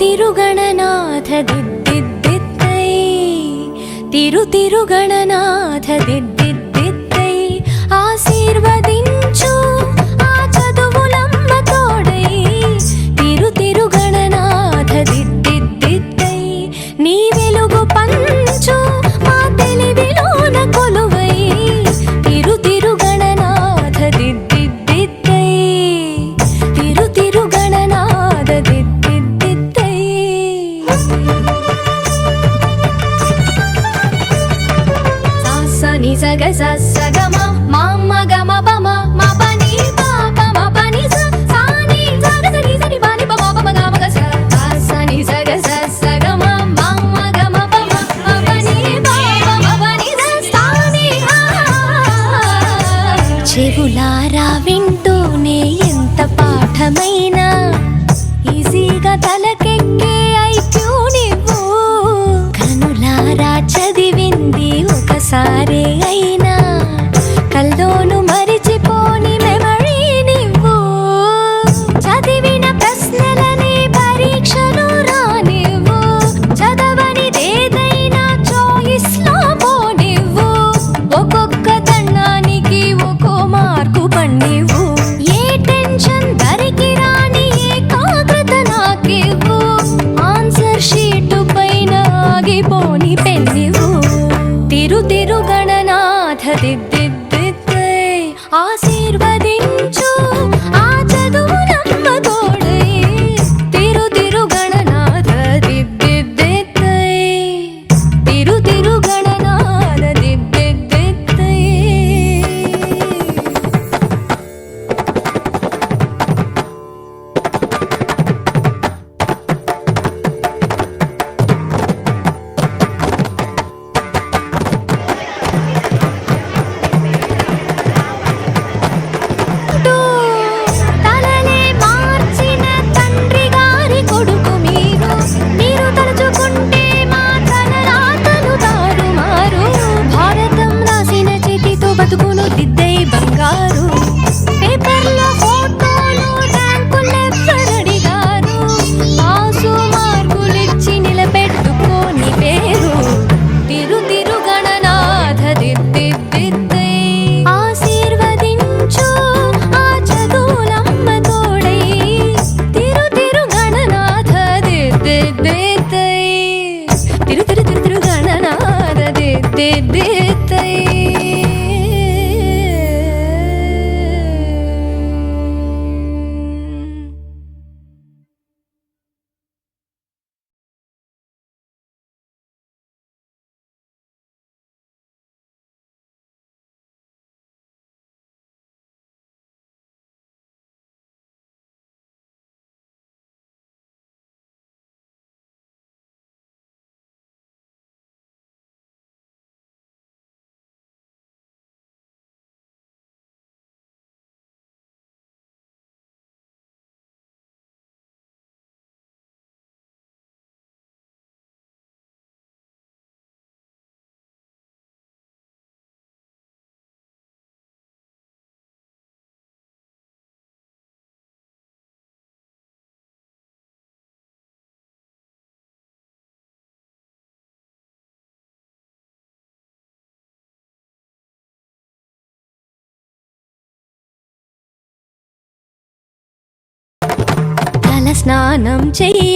తిరుగణనాథ దిద్దిద్దిద్దై తిరుగణనాథ దిద్దిద్దిద్దై ఆశీర్వదించు ఆ చదువులమ్మ తోడై తిరుగణనాథ దిద్దిద్దిద్దై నీ వెలుగు పంచు మా తెలివిలోన కొలువై తిరుగణనాథ దిద్దిద్దిద్దై తిరుగణనాథ దిద్దిద్దిద్దై సాసని సగ సగమ మామ గమ పమ మ పని పాప మ పని స సాని సగ సని సని పని పమ పమ గమ గ సాసని సగ సగమ మామ గమ పమ మ పని పాప మ పని స సాని చెవులారా వింటూనే ఎంత పాఠమైనా ఈజీగా తలకెక్కే ఐక్యూ నువ్వు కనులారా చదివింది ఒకసారే అయినా కల్లోను మరిచిపోని మెమరీ నువ్వు చదివిన ప్రశ్నలని పరీక్షలు రానివ్వు చదవనిదేదైనా చాయిస్ లో పోనివ్వు ఒక్కొక్క దండానికి ఒక్కో మార్కు పన్నివ్వు ఏ టెన్షన్ దరికి రాని ఏకాగ్రత నాకివ్వు ఆన్సర్ షీటు పైన ఆగిపోని పెన్నివ్వు తిరుగణనాథ దిద్దిద్దిద్దై ఆశీర్వదించు ఆ చదువులమ్మ తోడై తిరుగణనాథ దిద్దిద్దిద్దై తిరుగణనాథ దిద్దిద్దిద్దై తలలే మార్చిన తండ్రి గారి కొడుకు మీరు తలుచుకుంటే మా తలరాతలు తారుమారు భారతం రాసిన చేతితో బతుకును దిద్దై బంగారు పేపర్లో ఫోటోలు ర్యాంకులెవ్వరడిగారు పాసు మార్కులిచ్చి నిలబెట్టుకోని పేరు తిరుగణనాథ దిద్దిద్దిద్దై ఆశీర్వదించు ఆ చదువులమ్మ తోడై తిరుగణనాథ దిద్దిద్దిద్దై తిరుగణనాథ దిద్దిద్దిద్దై తల స్నానం చెయ్యి